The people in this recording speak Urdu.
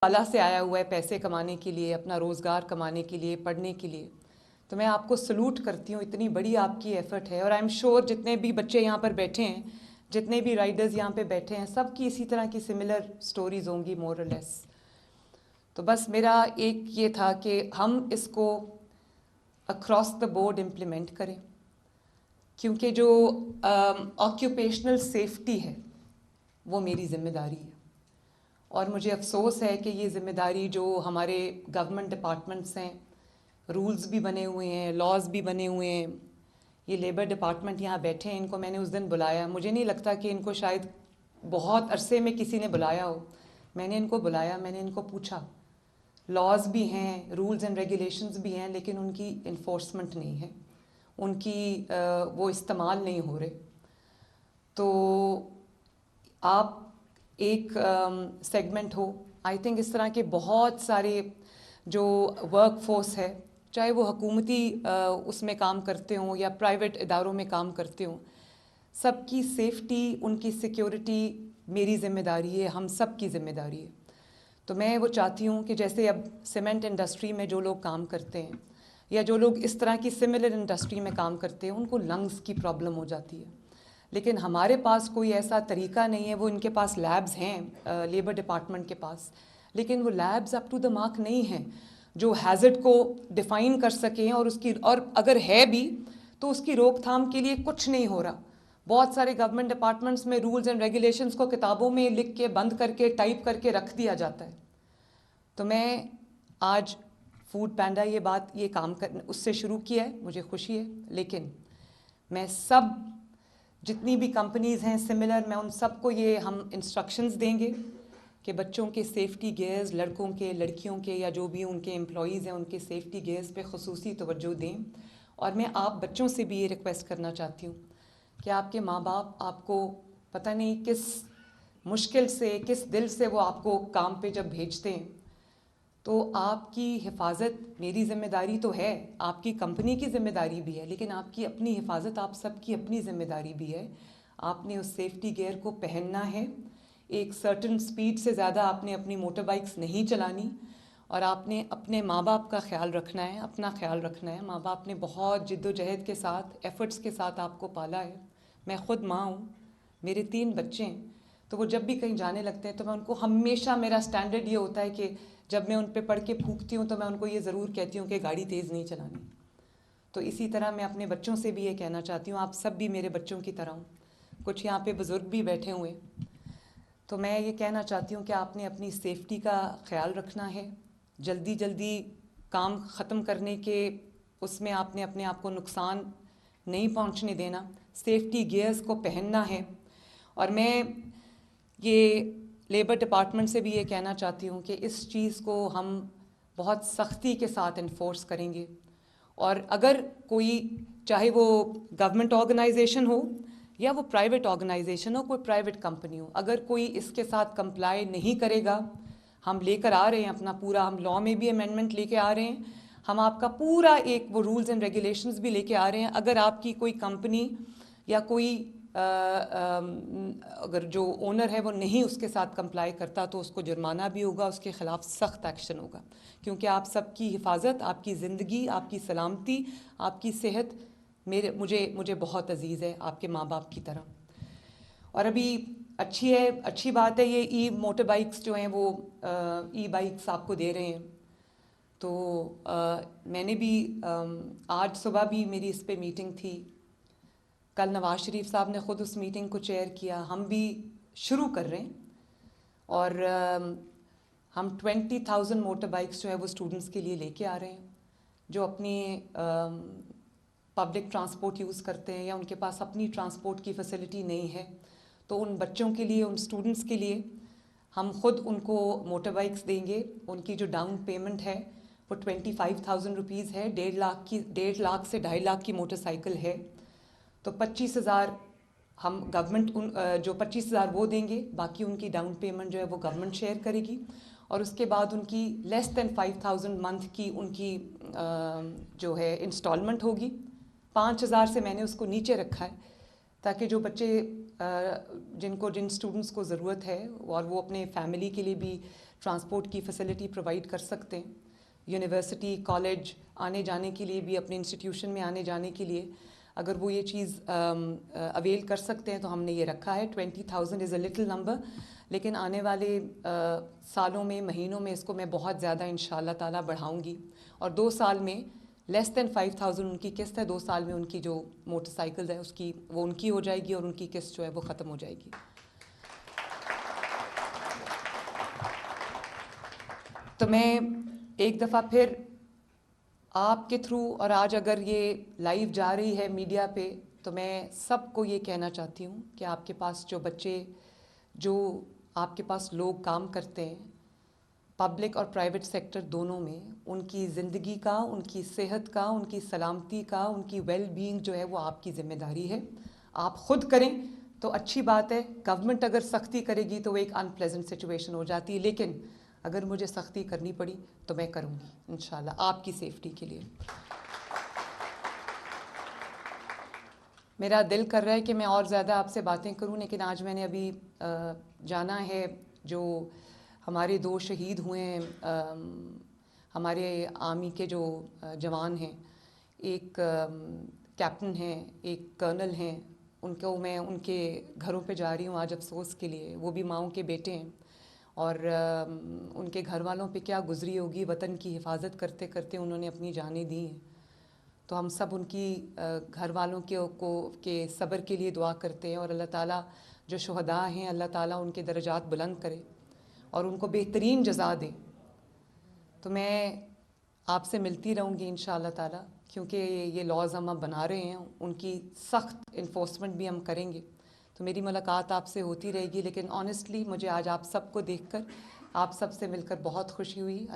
بالا سے آیا ہوا ہے پیسے کمانے کے لیے، اپنا روزگار کمانے کے لیے، پڑھنے کے لیے، تو میں آپ کو سلوٹ کرتی ہوں، اتنی بڑی آپ کی ایفرٹ ہے. اور آئی ایم شیور جتنے بھی بچے یہاں پر بیٹھے ہیں، جتنے بھی رائڈرز یہاں پہ بیٹھے ہیں، سب کی اسی طرح کی سملر سٹوریز ہوں گی مور اور لیس. تو بس میرا ایک یہ تھا کہ ہم اس کو اکراس دا بورڈ امپلیمنٹ کریں، کیونکہ جو آکیوپیشنل سیفٹی ہے وہ میری ذمہ داری ہے. اور مجھے افسوس ہے کہ یہ ذمہ داری جو ہمارے گورنمنٹ ڈپارٹمنٹس ہیں، رولز بھی بنے ہوئے ہیں، لاز بھی بنے ہوئے ہیں. یہ لیبر ڈپارٹمنٹ یہاں بیٹھے ہیں، ان کو میں نے اس دن بلایا. مجھے نہیں لگتا کہ ان کو شاید بہت عرصے میں کسی نے بلایا ہو. میں نے ان کو بلایا، میں نے ان کو پوچھا. لاز بھی ہیں، رولز اینڈ ریگولیشنز بھی ہیں، لیکن ان کی انفورسمنٹ نہیں ہے، ان کی وہ استعمال نہیں ہو رہے. تو آپ ایک سیگمنٹ ہو، آئی تھنک اس طرح کے بہت سارے جو ورک فورس ہے، چاہے وہ حکومتی اس میں کام کرتے ہوں یا پرائیویٹ اداروں میں کام کرتے ہوں، سب کی سیفٹی، ان کی سیکیورٹی میری ذمہ داری ہے، ہم سب کی ذمہ داری ہے. تو میں وہ چاہتی ہوں کہ جیسے اب سیمنٹ انڈسٹری میں جو لوگ کام کرتے ہیں یا جو لوگ اس طرح کی سملر انڈسٹری میں کام کرتے ہیں، ان کو لنگز کی پرابلم ہو جاتی ہے، لیکن ہمارے پاس کوئی ایسا طریقہ نہیں ہے. وہ ان کے پاس لیبز ہیں لیبر ڈپارٹمنٹ کے پاس، لیکن وہ labs up to the mark نہیں ہیں جو ہیزرڈ کو ڈیفائن کر سکیں، اور اگر ہے بھی تو اس کی روک تھام کے لیے کچھ نہیں ہو رہا. بہت سارے گورنمنٹ ڈپارٹمنٹس میں رولز اینڈ ریگولیشنز کو کتابوں میں لکھ کے بند کر کے ٹائپ کر کے رکھ دیا جاتا ہے. تو میں آج فوڈ پینڈا یہ کام اس سے شروع کیا ہے، مجھے خوشی ہے. لیکن میں جتنی بھی کمپنیز ہیں سملر، میں ان سب کو یہ ہم انسٹرکشنز دیں گے کہ بچوں کے سیفٹی گیئرز، لڑکوں کے، لڑکیوں کے، یا جو بھی ان کے امپلائیز ہیں، ان کے سیفٹی گیئرز پہ خصوصی توجہ دیں. اور میں آپ بچوں سے بھی یہ ریکویسٹ کرنا چاہتی ہوں کہ آپ کے ماں باپ آپ کو پتہ نہیں کس مشکل سے، کس دل سے وہ آپ کو کام پہ جب بھیجتے ہیں، تو آپ کی حفاظت میری ذمہ داری تو ہے، آپ کی کمپنی کی ذمہ داری بھی ہے، لیکن آپ کی اپنی حفاظت، آپ سب کی اپنی ذمہ داری بھی ہے. آپ نے اس سیفٹی گیئر کو پہننا ہے. ایک سرٹن سپیڈ سے زیادہ آپ نے اپنی موٹر بائکس نہیں چلانی، اور آپ نے اپنے ماں باپ کا خیال رکھنا ہے، اپنا خیال رکھنا ہے. ماں باپ نے بہت جد و جہد کے ساتھ، ایفرٹس کے ساتھ آپ کو پالا ہے. میں خود ماں ہوں، میرے 3 بچے ہیں. تو وہ جب بھی کہیں جانے لگتے ہیں تو میں ان کو ہمیشہ، میرا سٹینڈرڈ یہ ہوتا ہے کہ جب میں ان پہ پڑھ کے پھونکتی ہوں تو میں ان کو یہ ضرور کہتی ہوں کہ گاڑی تیز نہیں چلانی. تو اسی طرح میں اپنے بچوں سے بھی یہ کہنا چاہتی ہوں، آپ سب بھی میرے بچوں کی طرح ہوں. کچھ یہاں پہ بزرگ بھی بیٹھے ہوئے، تو میں یہ کہنا چاہتی ہوں کہ آپ نے اپنی سیفٹی کا خیال رکھنا ہے. جلدی جلدی کام ختم کرنے کے اس میں آپ نے اپنے آپ کو نقصان نہیں پہنچنے دینا. سیفٹی گیئرز کو پہننا ہے. اور میں یہ لیبر ڈپارٹمنٹ سے بھی یہ کہنا چاہتی ہوں کہ اس چیز کو ہم بہت سختی کے ساتھ انفورس کریں گے. اور اگر کوئی، چاہے وہ گورنمنٹ آرگنائزیشن ہو یا وہ پرائیویٹ آرگنائزیشن ہو، کوئی پرائیویٹ کمپنی ہو، اگر کوئی اس کے ساتھ کمپلائی نہیں کرے گا، ہم لے کر آ رہے ہیں اپنا پورا، ہم لا میں بھی امینڈمنٹ لے کے آ رہے ہیں، ہم آپ کا پورا ایک وہ رولز اینڈ ریگولیشنز بھی لے کے آ رہے ہیں. اگر آپ کی کوئی کمپنی یا کوئی اگر جو اونر ہے وہ نہیں اس کے ساتھ کمپلائی کرتا تو اس کو جرمانہ بھی ہوگا، اس کے خلاف سخت ایکشن ہوگا. کیونکہ آپ سب کی حفاظت، آپ کی زندگی، آپ کی سلامتی، آپ کی صحت مجھے بہت عزیز ہے، آپ کے ماں باپ کی طرح. اور ابھی اچھی بات ہے، یہ ای موٹر بائکس جو ہیں وہ ای بائکس آپ کو دے رہے ہیں. تو میں نے بھی آج صبح بھی میری اس پہ میٹنگ تھی. کل نواز شریف صاحب نے خود اس میٹنگ کو چیئر کیا. ہم بھی شروع کر رہے ہیں، اور ہم 20,000 موٹر بائکس جو ہے وہ اسٹوڈنٹس کے لیے لے کے آ رہے ہیں، جو اپنی پبلک ٹرانسپورٹ یوز کرتے ہیں یا ان کے پاس اپنی ٹرانسپورٹ کی فیسلٹی نہیں ہے. تو ان بچوں کے لیے، ان اسٹوڈنٹس کے لیے ہم خود ان کو موٹر بائکس دیں گے. ان کی جو ڈاؤن پیمنٹ ہے وہ 25,000 روپیز ہے. 1.5 لاکھ سے 2.5 لاکھ کی موٹر سائیکل ہے. تو 25,000 ہم گورنمنٹ جو 25,000 وہ دیں گے، باقی ان کی ڈاؤن پیمنٹ جو ہے وہ گورنمنٹ شیئر کرے گی. اور اس کے بعد ان کی لیس دین 5,000 منتھ کی ان کی جو ہے انسٹالمنٹ ہوگی. 5,000 سے میں نے اس کو نیچے رکھا ہے، تاکہ جو بچے جن اسٹوڈنٹس کو ضرورت ہے اور وہ اپنے فیملی کے لیے بھی ٹرانسپورٹ کی فیسلٹی پرووائڈ کر سکتے ہیں. یونیورسٹی کالج آنے جانے کے لیے بھی, اپنے انسٹیٹیوشن میں آنے جانے کے لیے اگر وہ یہ چیز اویل کر سکتے ہیں تو ہم نے یہ رکھا ہے. 20,000 از اے لٹل نمبر, لیکن آنے والے سالوں میں, مہینوں میں اس کو میں بہت زیادہ انشاءاللہ تعالیٰ بڑھاؤں گی. اور 2 سال میں لیس دین 5,000 ان کی قسط ہے. 2 سال میں ان کی جو موٹر سائیکل ہے اس کی وہ ان کی ہو جائے گی اور ان کی قسط جو ہے وہ ختم ہو جائے گی. تو میں ایک دفعہ پھر آپ کے تھرو, اور آج اگر یہ لائیو جا رہی ہے میڈیا پہ, تو میں سب کو یہ کہنا چاہتی ہوں کہ آپ کے پاس جو بچے, جو آپ کے پاس لوگ کام کرتے ہیں پبلک اور پرائیویٹ سیکٹر دونوں میں, ان کی زندگی کا, ان کی صحت کا, ان کی سلامتی کا, ان کی ویل بینگ جو ہے وہ آپ کی ذمہ داری ہے. آپ خود کریں تو اچھی بات ہے. گورنمنٹ اگر سختی کرے گی تو وہ ایک ان پلیزنٹ سچویشن ہو جاتی ہے, لیکن اگر مجھے سختی کرنی پڑی تو میں کروں گی انشاءاللہ آپ کی سیفٹی کے لیے. میرا دل کر رہا ہے کہ میں اور زیادہ آپ سے باتیں کروں, لیکن آج میں نے ابھی جانا ہے جو ہمارے 2 شہید ہوئے ہیں, ہمارے آرمی کے جو جوان ہیں, ایک کیپٹن ہیں, ایک کرنل ہیں, ان کو میں ان کے گھروں پہ جا رہی ہوں آج افسوس کے لیے. وہ بھی ماؤں کے بیٹے ہیں اور ان کے گھر والوں پہ کیا گزری ہوگی. وطن کی حفاظت کرتے کرتے انہوں نے اپنی جانیں دی ہیں. تو ہم سب ان کی گھر والوں کے صبر کے لیے دعا کرتے ہیں, اور اللہ تعالیٰ جو شہداء ہیں اللہ تعالیٰ ان کے درجات بلند کرے اور ان کو بہترین جزا دے. تو میں آپ سے ملتی رہوں گی انشاءاللہ تعالیٰ, کیونکہ یہ لاز ہم اب بنا رہے ہیں, ان کی سخت انفورسمنٹ بھی ہم کریں گے. تو میری ملاقات آپ سے ہوتی رہے گی, لیکن آنیسٹلی مجھے آج آپ سب کو دیکھ کر, آپ سب سے مل کر بہت خوشی ہوئی.